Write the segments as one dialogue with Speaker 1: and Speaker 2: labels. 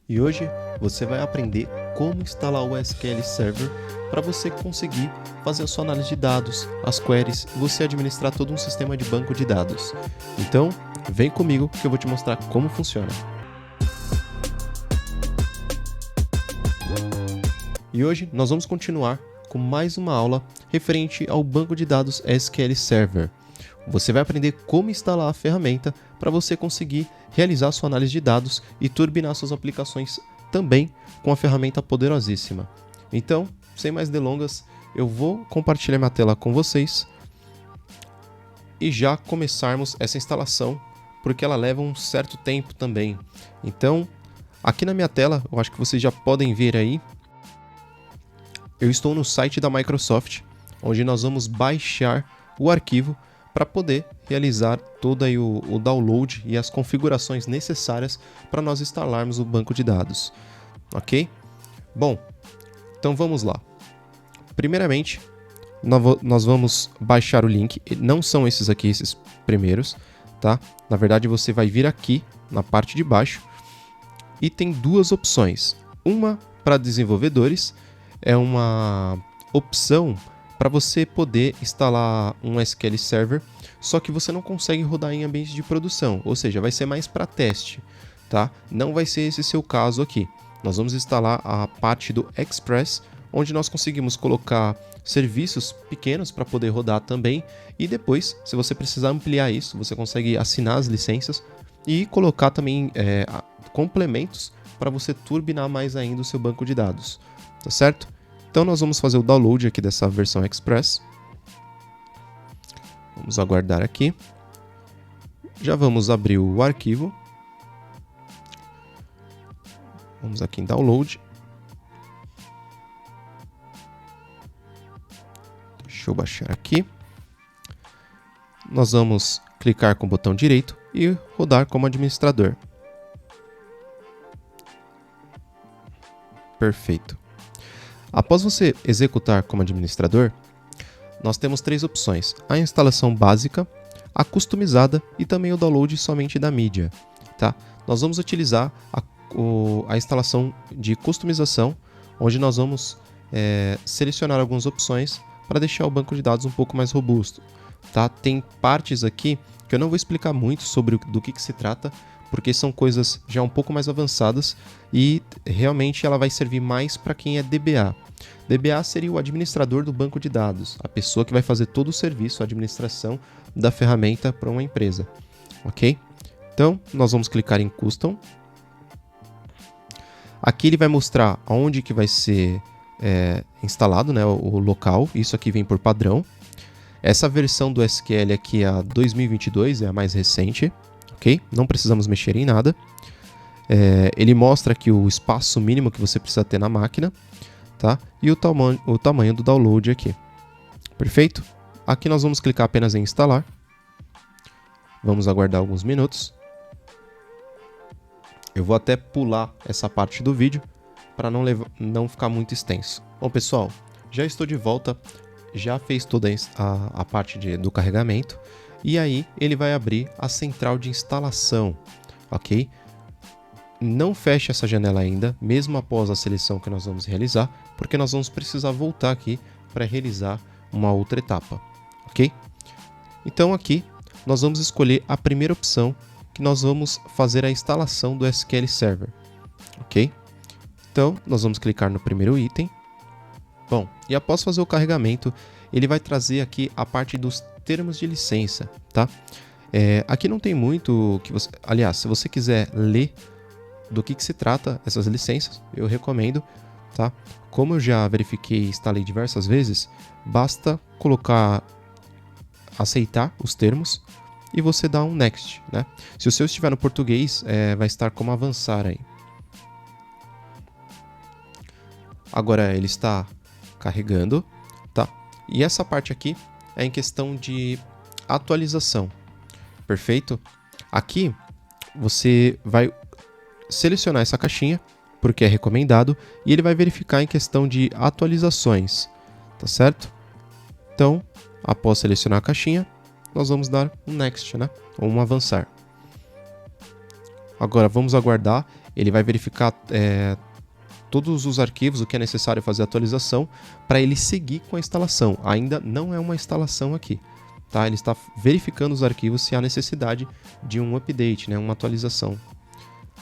Speaker 1: E hoje você vai aprender como instalar o SQL Server para você conseguir fazer a sua análise de dados, as queries e você administrar todo um sistema de banco de dados. Então, vem comigo que eu vou te mostrar como funciona. E hoje nós vamos continuar com mais uma aula referente ao banco de dados SQL Server. Você vai aprender como instalar a ferramenta para você conseguir realizar sua análise de dados e turbinar suas aplicações também com a ferramenta poderosíssima. Então, sem mais delongas, eu vou compartilhar minha tela com vocês e já começarmos essa instalação, porque ela leva um certo tempo também. Então, aqui na minha tela, eu acho que vocês já podem ver aí, eu estou no site da Microsoft, onde nós vamos baixar o arquivo para poder realizar todo aí o download e as configurações necessárias para nós instalarmos o banco de dados, ok? Bom, então vamos lá. Primeiramente, nós vamos baixar o link, não são esses aqui, esses primeiros, tá? Na verdade, você vai vir aqui na parte de baixo e tem duas opções. Uma para desenvolvedores, é uma opção para você poder instalar um SQL Server, só que você não consegue rodar em ambiente de produção, ou seja, vai ser mais para teste, tá? Não vai ser esse seu caso aqui. Nós vamos instalar a parte do Express, onde nós conseguimos colocar serviços pequenos para poder rodar também, e depois, se você precisar ampliar isso, você consegue assinar as licenças e colocar também complementos para você turbinar mais ainda o seu banco de dados, tá certo? Então nós vamos fazer o download aqui dessa versão Express. Vamos aguardar aqui. Já vamos abrir o arquivo. Vamos aqui em download. Deixa eu baixar aqui. Nós vamos clicar com o botão direito e rodar como administrador. Perfeito. Após você executar como administrador, nós temos três opções: a instalação básica, a customizada e também o download somente da mídia. Tá? Nós vamos utilizar a instalação de customização, onde nós vamos selecionar algumas opções para deixar o banco de dados um pouco mais robusto. Tá? Tem partes aqui que eu não vou explicar muito sobre do que se trata, porque são coisas já um pouco mais avançadas e realmente ela vai servir mais para quem é DBA. DBA seria o administrador do banco de dados, a pessoa que vai fazer todo o serviço, a administração da ferramenta para uma empresa, ok? Então, nós vamos clicar em Custom. Aqui ele vai mostrar onde que vai ser instalado, né, o local, isso aqui vem por padrão. Essa versão do SQL aqui é a 2022, é a mais recente, ok? Não precisamos mexer em nada. Ele mostra aqui o espaço mínimo que você precisa ter na máquina, tá? E o tamanho do download aqui. Perfeito? Aqui nós vamos clicar apenas em instalar. Vamos aguardar alguns minutos. Eu vou até pular essa parte do vídeo para não ficar muito extenso. Bom, pessoal, já estou de volta. Já fez toda a parte do carregamento. E aí ele vai abrir a central de instalação, ok? Não feche essa janela ainda, mesmo após a seleção que nós vamos realizar, porque nós vamos precisar voltar aqui para realizar uma outra etapa, ok? Então aqui nós vamos escolher a primeira opção, que nós vamos fazer a instalação do SQL Server, ok? Então nós vamos clicar no primeiro item. Bom, e após fazer o carregamento, ele vai trazer aqui a parte dos termos de licença, tá? Aqui não tem muito que você... Aliás, se você quiser ler do que se trata essas licenças, eu recomendo, tá? Como eu já verifiquei e instalei diversas vezes, basta colocar aceitar os termos e você dá um next, né? Se o seu estiver no português, vai estar como avançar aí. Agora ele está carregando, tá? E essa parte aqui é em questão de atualização, perfeito? Aqui você vai selecionar essa caixinha, porque é recomendado, e ele vai verificar em questão de atualizações, tá certo? Então, após selecionar a caixinha, nós vamos dar um next, né? Ou um avançar. Agora vamos aguardar ele vai verificar todos os arquivos, o que é necessário fazer a atualização, para ele seguir com a instalação. Ainda não é uma instalação aqui, tá? Ele está verificando os arquivos se há necessidade de um update, né? Uma atualização.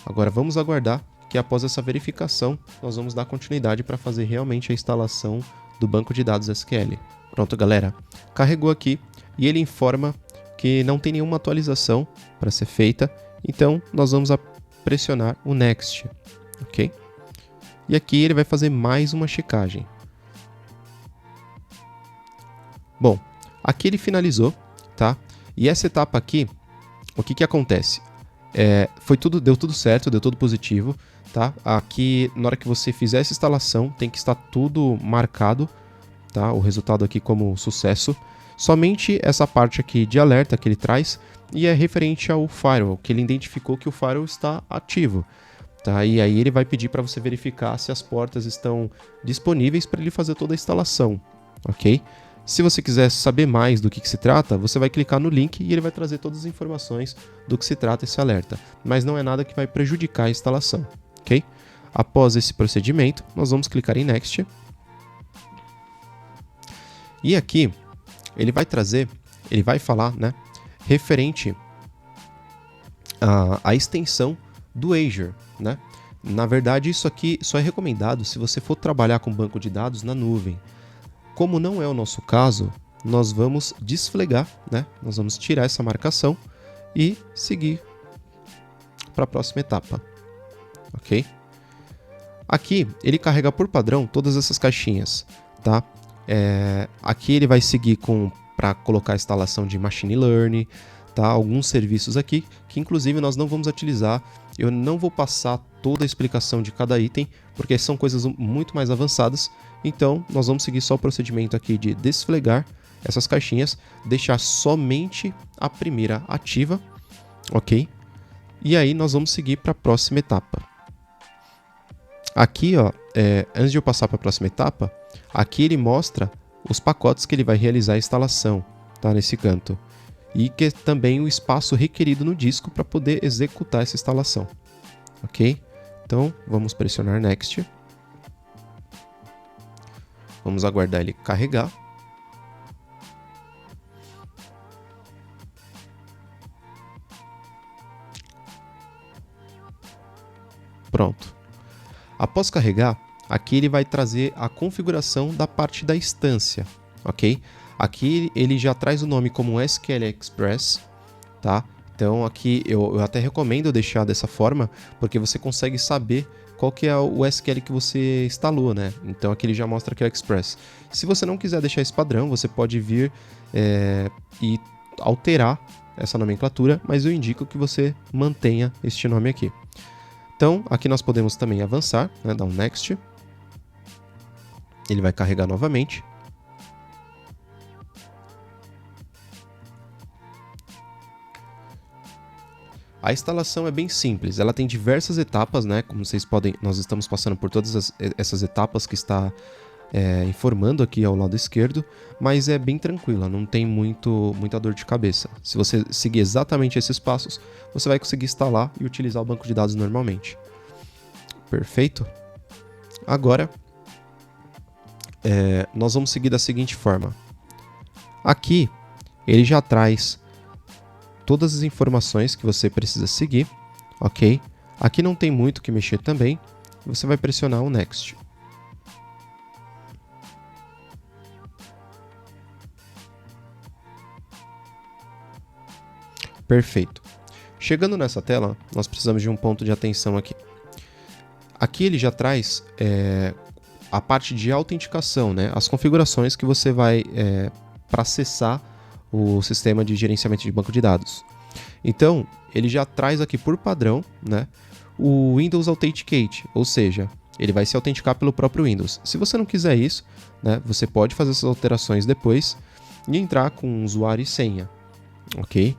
Speaker 1: Agora vamos aguardar que após essa verificação, nós vamos dar continuidade para fazer realmente a instalação do banco de dados SQL. Pronto, galera. Carregou aqui e ele informa que não tem nenhuma atualização para ser feita, então nós vamos pressionar o Next, ok? E aqui ele vai fazer mais uma checagem. Bom, aqui ele finalizou, tá? E essa etapa aqui, o que acontece? Deu tudo certo, deu tudo positivo, tá? Aqui, na hora que você fizer essa instalação, tem que estar tudo marcado, tá? O resultado aqui como sucesso. Somente essa parte aqui de alerta que ele traz e é referente ao firewall, que ele identificou que o firewall está ativo, tá? E aí ele vai pedir para você verificar se as portas estão disponíveis para ele fazer toda a instalação, ok? Se você quiser saber mais do que se trata, você vai clicar no link e ele vai trazer todas as informações do que se trata esse alerta, mas não é nada que vai prejudicar a instalação, ok? Após esse procedimento, nós vamos clicar em Next. E aqui, ele vai falar, né, referente à extensão do Azure, né? Na verdade, isso aqui só é recomendado se você for trabalhar com banco de dados na nuvem. Como não é o nosso caso, nós vamos desflegar, né? Nós vamos tirar essa marcação e seguir para a próxima etapa, ok? Aqui, ele carrega por padrão todas essas caixinhas, tá? Aqui ele vai seguir para colocar a instalação de Machine Learning, tá? Alguns serviços aqui que inclusive nós não vamos utilizar. Eu não vou passar toda a explicação de cada item, porque são coisas muito mais avançadas. Então nós vamos seguir só o procedimento aqui de desflegar essas caixinhas, deixar somente a primeira ativa, ok? E aí nós vamos seguir para a próxima etapa. Aqui, ó, antes de eu passar para a próxima etapa, aqui ele mostra os pacotes que ele vai realizar a instalação, tá? Nesse canto. E que também o espaço requerido no disco para poder executar essa instalação, ok? Então, vamos pressionar Next. Vamos aguardar ele carregar. Pronto. Após carregar, aqui ele vai trazer a configuração da parte da instância, ok? Aqui ele já traz o nome como SQL Express, tá? Então aqui eu até recomendo deixar dessa forma, porque você consegue saber qual que é o SQL que você instalou, né? Então aqui ele já mostra que é o Express. Se você não quiser deixar esse padrão, você pode vir e alterar essa nomenclatura, mas eu indico que você mantenha este nome aqui. Então aqui nós podemos também avançar, né? Dar um Next. Ele vai carregar novamente. A instalação é bem simples, ela tem diversas etapas, né? Como vocês podem, nós estamos passando por todas essas etapas que está informando aqui ao lado esquerdo, mas é bem tranquila, não tem muita dor de cabeça. Se você seguir exatamente esses passos, você vai conseguir instalar e utilizar o banco de dados normalmente. Perfeito? Agora, nós vamos seguir da seguinte forma. Aqui, ele já traz todas as informações que você precisa seguir, ok? Aqui não tem muito o que mexer também, você vai pressionar o Next. Perfeito. Chegando nessa tela, nós precisamos de um ponto de atenção aqui. Aqui ele já traz a parte de autenticação, né? As configurações que você vai para acessar o sistema de gerenciamento de banco de dados. Então, ele já traz aqui por padrão, né, o Windows Authenticate, ou seja, ele vai se autenticar pelo próprio Windows. Se você não quiser isso, né, você pode fazer essas alterações depois e entrar com usuário e senha, ok?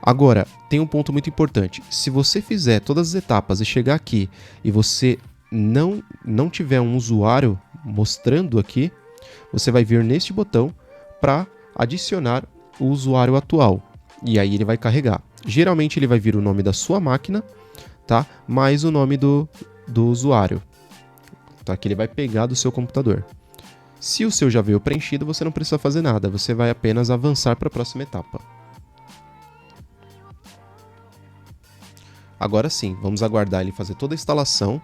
Speaker 1: Agora, tem um ponto muito importante. Se você fizer todas as etapas e chegar aqui e você não tiver um usuário mostrando aqui, você vai vir neste botão para adicionar o usuário atual. E aí ele vai carregar. Geralmente ele vai vir o nome da sua máquina, tá? Mais o nome do usuário, tá? Que ele vai pegar do seu computador. Se o seu já veio preenchido, você não precisa fazer nada, você vai apenas avançar para a próxima etapa. Agora sim, vamos aguardar ele fazer toda a instalação,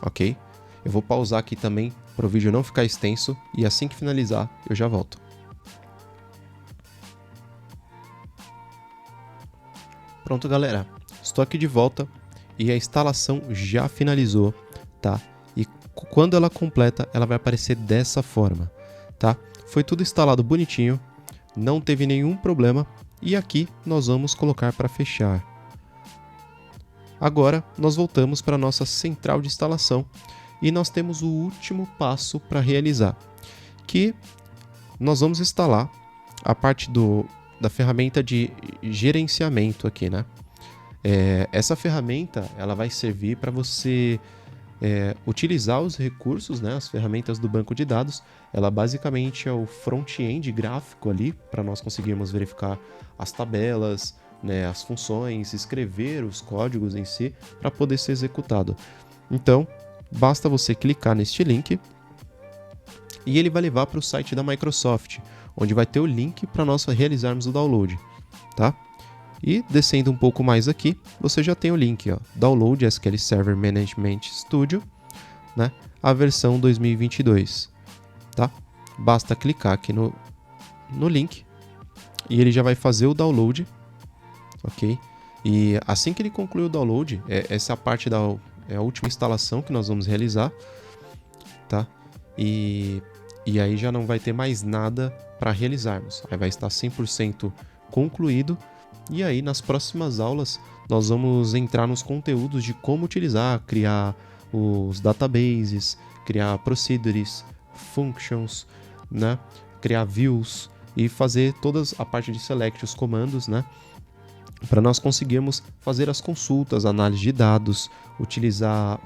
Speaker 1: ok? Eu vou pausar aqui também para o vídeo não ficar extenso e assim que finalizar eu já volto. Pronto, galera, estou aqui de volta e a instalação já finalizou, tá? E quando ela completa, ela vai aparecer dessa forma, tá? Foi tudo instalado bonitinho, não teve nenhum problema e aqui nós vamos colocar para fechar. Agora nós voltamos para a nossa central de instalação e nós temos o último passo para realizar, que nós vamos instalar a parte da ferramenta de gerenciamento aqui, né? Essa ferramenta ela vai servir para você utilizar os recursos, né, as ferramentas do banco de dados. Ela basicamente é o front-end gráfico ali para nós conseguirmos verificar as tabelas, né, as funções, escrever os códigos em si para poder ser executado. Então, basta você clicar neste link e ele vai levar para o site da Microsoft, onde vai ter o link para nós realizarmos o download, tá? E descendo um pouco mais aqui, você já tem o link, ó, Download SQL Server Management Studio, né, a versão 2022, tá? Basta clicar aqui no link e ele já vai fazer o download, ok? E assim que ele concluir o download, essa parte é a última instalação que nós vamos realizar, tá? E aí já não vai ter mais nada para realizarmos, aí vai estar 100% concluído. E aí, nas próximas aulas, nós vamos entrar nos conteúdos de como utilizar, criar os databases, criar procedures, functions, né? Criar views e fazer toda a parte de select, os comandos, né? Para nós conseguirmos fazer as consultas, análise de dados, utilizar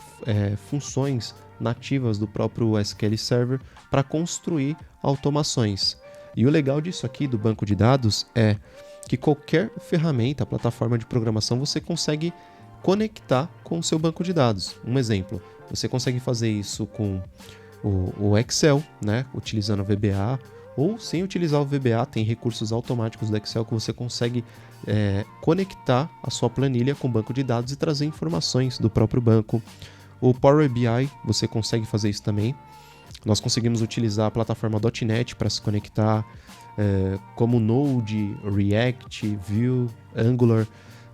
Speaker 1: funções nativas do próprio SQL Server para construir automações. E o legal disso aqui do banco de dados é que qualquer ferramenta, plataforma de programação, você consegue conectar com o seu banco de dados. Um exemplo, você consegue fazer isso com o Excel, né, utilizando o VBA, ou sem utilizar o VBA, tem recursos automáticos do Excel que você consegue conectar a sua planilha com o banco de dados e trazer informações do próprio banco. O Power BI, você consegue fazer isso também. Nós conseguimos utilizar a plataforma .NET para se conectar, como Node, React, Vue, Angular.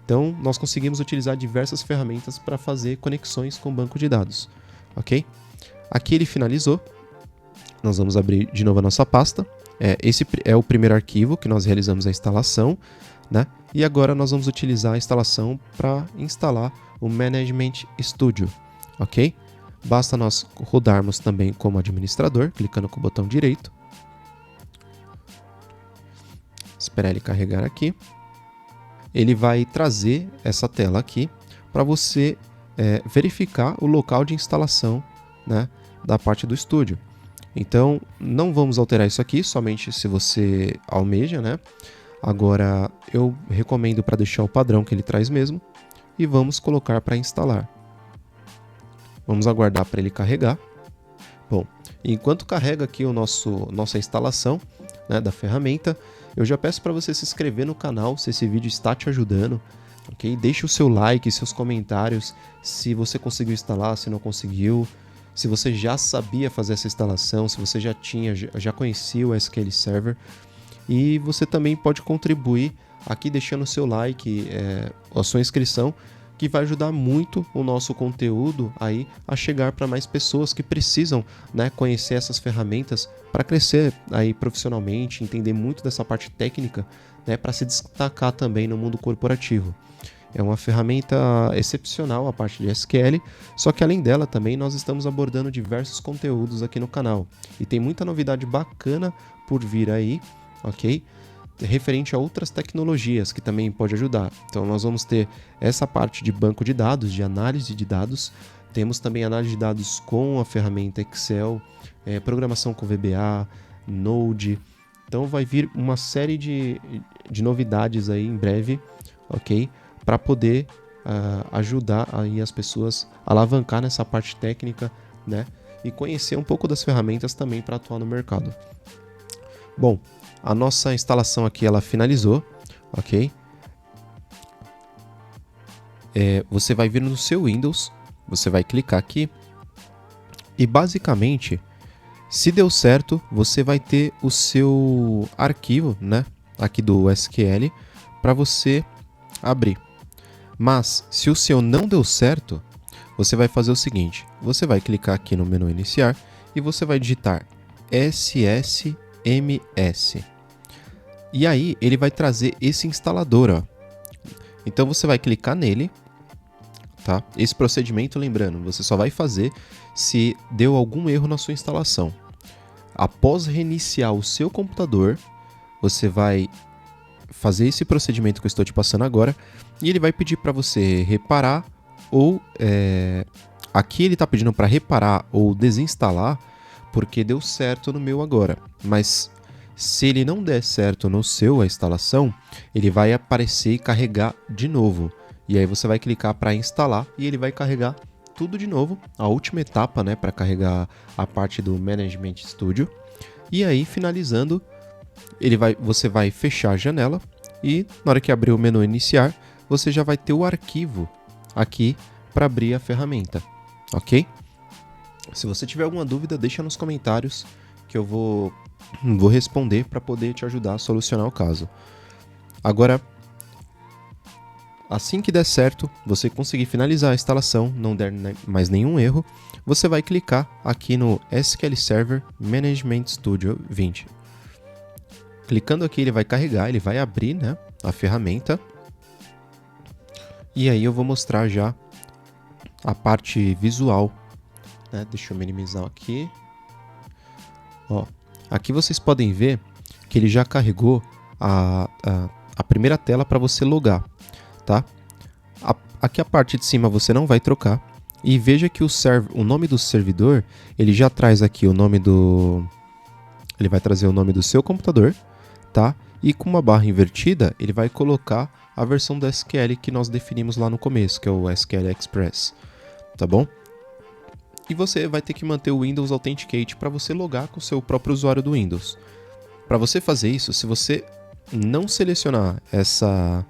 Speaker 1: Então, nós conseguimos utilizar diversas ferramentas para fazer conexões com o banco de dados, ok? Aqui ele finalizou. Nós vamos abrir de novo a nossa pasta. Esse é o primeiro arquivo que nós realizamos a instalação, né? E agora nós vamos utilizar a instalação para instalar o Management Studio, ok? Basta nós rodarmos também como administrador, clicando com o botão direito. Esperar ele carregar aqui. Ele vai trazer essa tela aqui para você verificar o local de instalação, né, da parte do estúdio. Então, não vamos alterar isso aqui, somente se você almeja, né? Agora, eu recomendo para deixar o padrão que ele traz mesmo e vamos colocar para instalar. Vamos aguardar para ele carregar. Bom, enquanto carrega aqui nossa instalação, né, da ferramenta, eu já peço para você se inscrever no canal se esse vídeo está te ajudando, ok? Deixe o seu like, seus comentários, se você conseguiu instalar, se não conseguiu, se você já sabia fazer essa instalação, se você já conhecia o SQL Server. E você também pode contribuir aqui deixando o seu like, a sua inscrição, que vai ajudar muito o nosso conteúdo aí a chegar para mais pessoas que precisam, né, conhecer essas ferramentas para crescer aí profissionalmente, entender muito dessa parte técnica, né, para se destacar também no mundo corporativo. É uma ferramenta excepcional a parte de SQL, só que além dela também nós estamos abordando diversos conteúdos aqui no canal. E tem muita novidade bacana por vir aí, ok? Referente a outras tecnologias que também pode ajudar. Então nós vamos ter essa parte de banco de dados, de análise de dados. Temos também análise de dados com a ferramenta Excel, programação com VBA, Node. Então vai vir uma série de novidades aí em breve, ok? Para poder ajudar aí as pessoas a alavancar nessa parte técnica, né? E conhecer um pouco das ferramentas também para atuar no mercado. Bom, a nossa instalação aqui ela finalizou, ok? Você vai vir no seu Windows, você vai clicar aqui e basicamente, se deu certo, você vai ter o seu arquivo, né, aqui do SQL para você abrir. Mas se o seu não deu certo, você vai fazer o seguinte: você vai clicar aqui no menu iniciar e você vai digitar SSMS. E aí ele vai trazer esse instalador, ó. Então você vai clicar nele, tá? Esse procedimento, lembrando, você só vai fazer se deu algum erro na sua instalação. Após reiniciar o seu computador, você vai fazer esse procedimento que eu estou te passando agora e ele vai pedir para você reparar ou aqui ele está pedindo para reparar ou desinstalar porque deu certo no meu agora, mas se ele não der certo no seu a instalação, ele vai aparecer e carregar de novo. E aí você vai clicar para instalar e ele vai carregar tudo de novo, a última etapa, né, para carregar a parte do Management Studio. E aí, finalizando, você vai fechar a janela e na hora que abrir o menu iniciar, você já vai ter o arquivo aqui para abrir a ferramenta, ok? Se você tiver alguma dúvida, deixa nos comentários que eu vou responder para poder te ajudar a solucionar o caso. Agora, assim que der certo, você conseguir finalizar a instalação, não der mais nenhum erro, você vai clicar aqui no SQL Server Management Studio 20. Clicando aqui, ele vai carregar, ele vai abrir, né, a ferramenta. E aí eu vou mostrar já a parte visual, né? Deixa eu minimizar aqui. Ó, aqui vocês podem ver que ele já carregou a primeira tela para você logar, tá? Aqui a parte de cima você não vai trocar. E veja que o nome do servidor, ele já traz aqui o nome do... Ele vai trazer o nome do seu computador, tá? E com uma barra invertida, ele vai colocar a versão do SQL que nós definimos lá no começo, que é o SQL Express, tá bom? E você vai ter que manter o Windows Authenticate para você logar com o seu próprio usuário do Windows. Para você fazer isso, se você não selecionar essa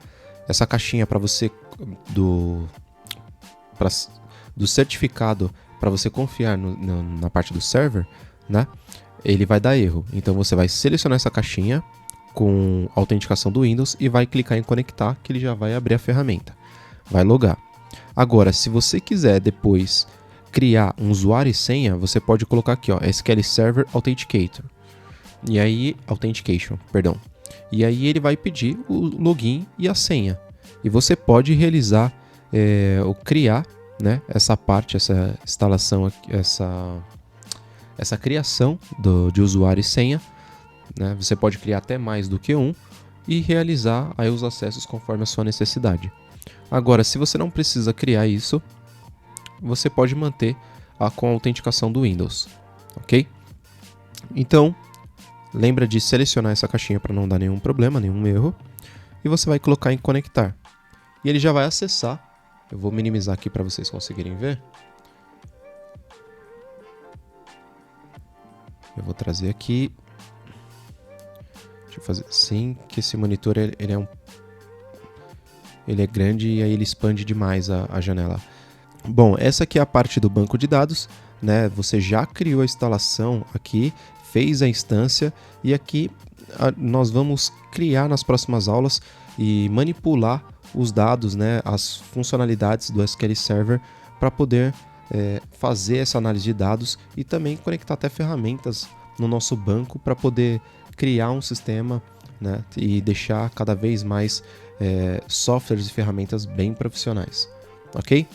Speaker 1: caixinha para você do certificado para você confiar na parte do server, né? Ele vai dar erro. Então você vai selecionar essa caixinha com a autenticação do Windows e vai clicar em conectar, que ele já vai abrir a ferramenta. Vai logar. Agora, se você quiser depois criar um usuário e senha, você pode colocar aqui, ó, SQL Server Authenticator. E aí, Authentication, perdão. E aí ele vai pedir o login e a senha. E você pode realizar ou criar, né, essa parte, essa instalação, essa criação de usuário e senha, né? Você pode criar até mais do que um e realizar aí os acessos conforme a sua necessidade. Agora, se você não precisa criar isso, você pode manter com a autenticação do Windows, ok? Então, lembra de selecionar essa caixinha para não dar nenhum problema, nenhum erro, e você vai colocar em conectar. E ele já vai acessar. Eu vou minimizar aqui para vocês conseguirem ver. Eu vou trazer aqui. Deixa eu fazer assim, que esse monitor ele é grande e aí ele expande demais a janela. Bom, essa aqui é a parte do banco de dados, né? Você já criou a instalação aqui, fez a instância e aqui nós vamos criar nas próximas aulas e manipular os dados, né? As funcionalidades do SQL Server para poder fazer essa análise de dados e também conectar até ferramentas no nosso banco para poder criar um sistema, né? E deixar cada vez mais softwares e ferramentas bem profissionais, ok?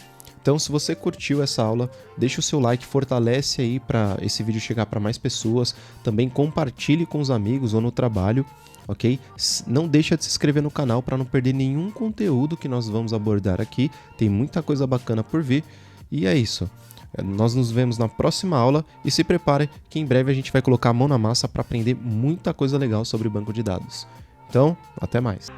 Speaker 1: Então, se você curtiu essa aula, deixa o seu like, fortalece aí para esse vídeo chegar para mais pessoas. Também compartilhe com os amigos ou no trabalho, ok? Não deixa de se inscrever no canal para não perder nenhum conteúdo que nós vamos abordar aqui. Tem muita coisa bacana por vir. E é isso. Nós nos vemos na próxima aula e se prepare que em breve a gente vai colocar a mão na massa para aprender muita coisa legal sobre o banco de dados. Então, até mais.